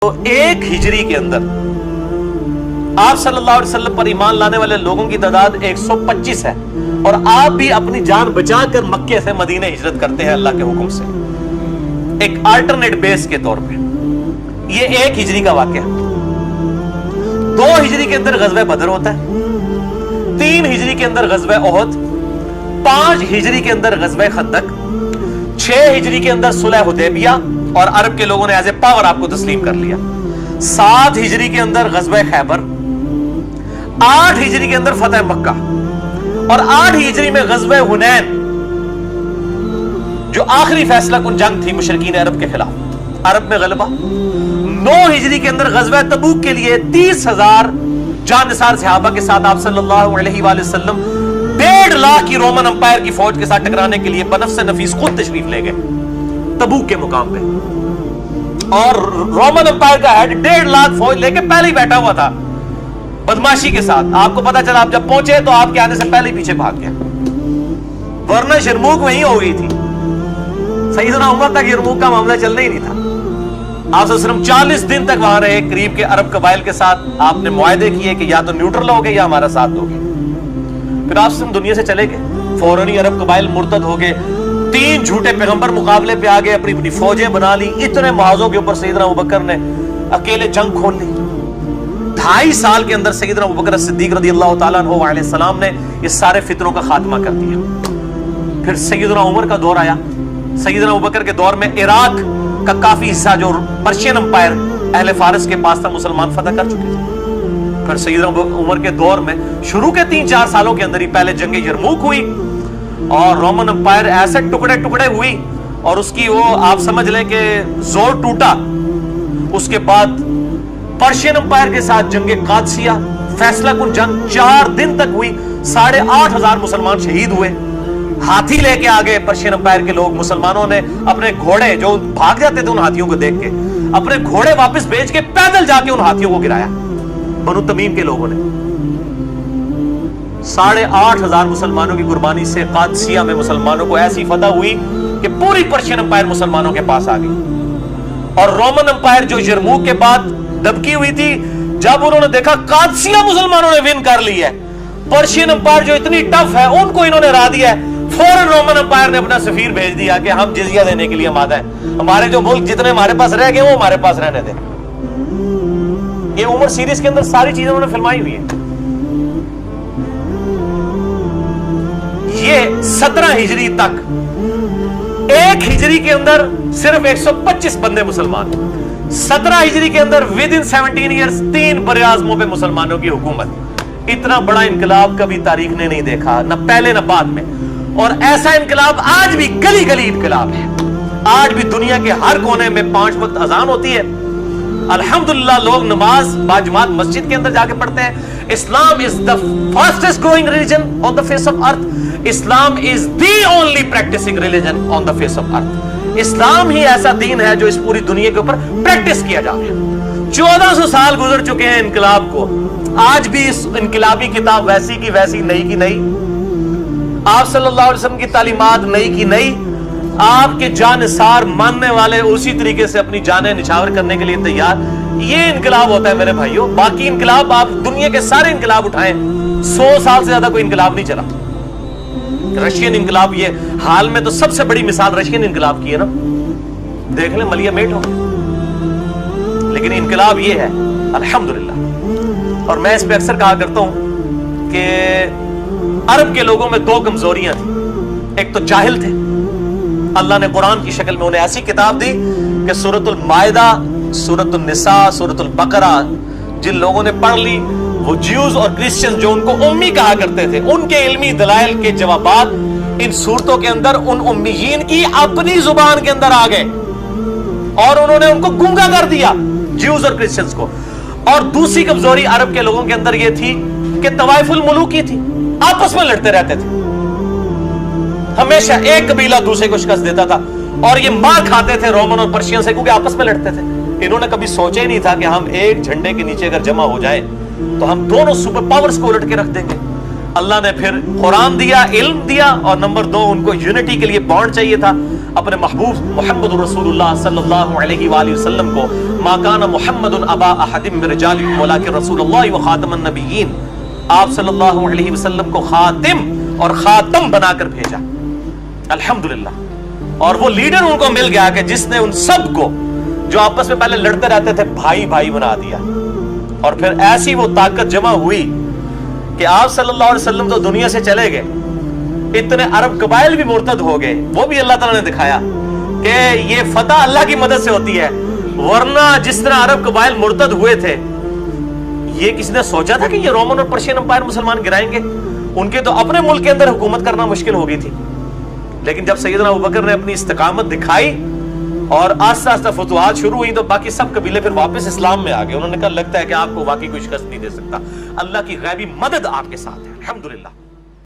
تو ایک ہجری کے اندر آپ صلی اللہ علیہ وسلم پر ایمان لانے والے لوگوں کی تعداد 125 ہے، اور آپ بھی اپنی جان بچا کر مکے سے مدینے ہجرت کرتے ہیں اللہ کے حکم سے، ایک آلٹرنیٹ بیس کے طور پہ۔ یہ ایک ہجری کا واقعہ۔ 2 ہجری کے اندر غزوہ بدر ہوتا ہے، 3 ہجری کے اندر غزوہ احد، 5 ہجری کے اندر غزوہ خندق، 6 ہجری کے اندر صلح حدیبیہ اور عرب کے لوگوں نے ایز اے پاور آپ کو تسلیم کر لیا، 7 ہجری کے اندر غزوہ خیبر، 8 ہجری کے اندر فتح مکہ، اور 8 ہجری میں غزوہ حنین جو آخری فیصلہ کن جنگ تھی مشرکین عرب کے خلاف، عرب میں غلبہ۔ 9 ہجری کے اندر غزوہ تبوک کے لیے 30,000 جانثار صحابہ کے ساتھ آپ صلی اللہ علیہ وآلہ وسلم 1.5 لاکھ کی رومن امپائر کی فوج کے ساتھ ٹکرانے کے لیے بنفس نفیس خود تشریف لے گئے تبوک کے مقام پہ، اور رومن امپائر کا ہیڈ 1.5 لاکھ فوج لے کے پہلے ہی بیٹھا ہوا تھا بدماشی کے ساتھ۔ آپ کو پتا چلا آپ جب پہنچے تو آپ کے آنے سے پہلے ہی پیچھے بھاگ گیا، ورنہ یرموک وہیں ہو گئی تھی۔ سیدنا عمر تک یرموک کا معاملہ چلنا ہی نہیں تھا۔ آپ صلی اللہ علیہ وسلم 40 دن تک وہاں رہے، قریب کے عرب قبائل کے ساتھ آپ نے معاہدے کیے کہ یا تو نیوٹرل ہوگے یا ہمارا ساتھ دوگے۔ پھر آپ سے دنیا سے چلے گئے، فوراً ہی عرب قبائل مرتد ہو گئے، 3 جھوٹے پیغمبر مقابلے پہ آگے، اپنی اپنی فوجیں بنا لی، اتنے محاذوں کے اوپر سیدنا ابوبکر نے اکیلے جنگ کھول لی۔ 2.5 سال کے اندر سیدنا ابوبکر صدیق رضی اللہ تعالیٰ عنہ علیہ السلام نے یہ سارے فتنوں کا خاتمہ کر دیا۔ پھر سیدنا عمر کا دور آیا۔ سیدنا ابوبکر کے دور میں عراق کا کافی حصہ جو پرشین امپائر اہل فارس کے پاس تھا مسلمان فتح کر چکے تھے۔ پھر سیدنا عمر کے دور میں شروع کے 3-4 سالوں کے اندر ہی پہلے جنگ یرموک ہوئی اور رومن امپائر ایسے ٹکڑے ٹکڑے ہوئی، اور اس کی وہ آپ سمجھ لیں کہ زور ٹوٹا۔ اس کے بعد پرشین امپائر کے ساتھ جنگ قادسیہ فیصلہ کن جنگ 4 دن تک ہوئی، 8,500 مسلمان شہید ہوئے۔ ہاتھی لے کے آگے پرشین امپائر کے لوگ، مسلمانوں نے اپنے گھوڑے جو بھاگ جاتے تھے ان ہاتھیوں کو دیکھ کے، اپنے گھوڑے واپس بیچ کے پیدل جا کے ان ہاتھیوں کو گرایا بنو تمیم کے لوگوں نے۔ 8,500 مسلمانوں کی قربانی سے قادسیہ میں مسلمانوں کو ایسی فتح ہوئی کہ پوری پرشین امپائر مسلمانوں کے پاس آ گئی۔ اور رومن امپائر جو یرموک کے بعد دبکی ہوئی تھی، جب انہوں نے دیکھا قادسیہ مسلمانوں نے ون کر لی ہے، پرشین امپائر جو اتنی ٹف ہے ان کو انہوں نے ہرا دیا ہے، فوراً رومن امپائر نے اپنا سفیر بھیج دیا کہ ہم جزیہ دینے کے لیے آمادہ ہیں، ہمارے جو ملک جتنے ہمارے پاس رہ گئے وہ ہمارے پاس رہنے دیں۔ یہ عمر سیریز کے اندر ساری چیزیں انہوں نے فلمائی ہوئی ہیں۔ یہ 17 ہجری تک، 1 ہجری کے اندر صرف 125 بندے مسلمان، 17 ہجری کے اندر ود ان 17 ایئرز 3 براعظموں پہ مسلمانوں کی حکومت۔ اتنا بڑا انقلاب کبھی تاریخ نے نہیں دیکھا، نہ پہلے نہ بعد میں، اور ایسا انقلاب آج بھی گلی گلی انقلاب ہے۔ آج بھی دنیا کے ہر کونے میں 5 وقت اذان ہوتی ہے، الحمدللہ لوگ نماز باجماعت مسجد کے اندر جا کے پڑھتے ہیں۔ اسلام is the fastest growing religion on the face of earth. Islam is the only practicing religion on the face of earth. اسلام ہی ایسا دین ہے جو اس پوری دنیا کے اوپر پریکٹس کیا جا رہا ہے۔ 1400 سال گزر چکے ہیں انقلاب کو، آج بھی اس انقلابی کتاب ویسی کی ویسی، نئی کی نئی، آپ صلی اللہ علیہ وسلم کی تعلیمات نئی کی نئی، آپ کے جانثار ماننے والے اسی طریقے سے اپنی جانیں نچھاور کرنے کے لیے تیار۔ یہ انقلاب ہوتا ہے میرے بھائیوں۔ باقی انقلاب آپ دنیا کے سارے انقلاب اٹھائیں، 100 سال سے زیادہ کوئی انقلاب نہیں چلا۔ رشین انقلاب، یہ حال میں تو سب سے بڑی مثال رشین انقلاب کی ہے نا، دیکھ لیں ملیا میٹ ہو، لیکن انقلاب یہ ہے الحمدللہ۔ اور میں اس پہ اکثر کہا کرتا ہوں کہ عرب کے لوگوں میں 2 کمزوریاں تھیں، ایک تو جاہل تھے، اللہ نے قرآن کی شکل میں انہیں ایسی کتاب دی کہ سورۃ المائدہ، سورۃ النساء، سورۃ البقرہ جن لوگوں نے پڑھ لی، وہ جیوز اور کرسچن جو ان کو امی کہا کرتے تھے، ان کے علمی دلائل کے جوابات ان صورتوں کے اندر ان امیین کی اپنی زبان کے اندر آ گئے، اور انہوں نے ان کو گونگا کر دیا جیوز اور کرسچنز کو۔ اور دوسری کمزوری عرب کے لوگوں کے اندر یہ تھی کہ طوائف الملوکی تھی، آپس میں لڑتے رہتے تھے، ہمیشہ ایک قبیلہ دوسرے کو شکست دیتا تھا، اور یہ مار کھاتے تھے رومن اور پرشین سے کیونکہ آپس میں لڑتے تھے۔ انہوں نے کبھی سوچا ہی نہیں تھا کہ ہم ایک جھنڈے کے نیچے اگر جمع ہو جائیں تو ہم دونوں سپر پاورز کو الٹ کے رکھ دیں گے۔ اللہ نے پھر قرآن دیا، علم دیا، اور نمبر 2 ان کو یونٹی کے لیے بانڈ چاہیے تھا۔ اپنے محبوب محمد رسول اللہ صلی اللہ علیہ وآلہ وسلم کو ما کان محمد ابا احد من رجالکم ولکن رسول اللہ وخاتم النبیین، آپ صلی اللہ علیہ وسلم کو خاتم اور خاتم بنا کر بھیجا، الحمدللہ۔ اور وہ لیڈر ان کو مل گیا کہ جس نے ان سب کو جو آپس میں پہلے لڑتے رہتے تھے بھائی بھائی بنا دیا، اور پھر ایسی وہ طاقت جمع ہوئی کہ آپ صلی اللہ علیہ وسلم تو دنیا سے چلے گئے، اتنے عرب قبائل بھی مرتد ہو گئے، وہ بھی اللہ تعالیٰ نے دکھایا کہ یہ فتح اللہ کی مدد سے ہوتی ہے، ورنہ جس طرح عرب قبائل مرتد ہوئے تھے، یہ کسی نے سوچا تھا کہ یہ رومن اور پرشین امپائر مسلمان گرائیں گے؟ ان کے تو اپنے ملک کے اندر حکومت کرنا مشکل ہو گئی تھی، لیکن جب سیدنا ابوبکر نے اپنی استقامت دکھائی اور آہستہ آہستہ فتوحات شروع ہوئی تو باقی سب قبیلے پھر واپس اسلام میں آ گئے۔ انہوں نے کہا لگتا ہے کہ آپ کو واقعی کوئی شکست نہیں دے سکتا، اللہ کی غیبی مدد آپ کے ساتھ ہے، الحمدللہ۔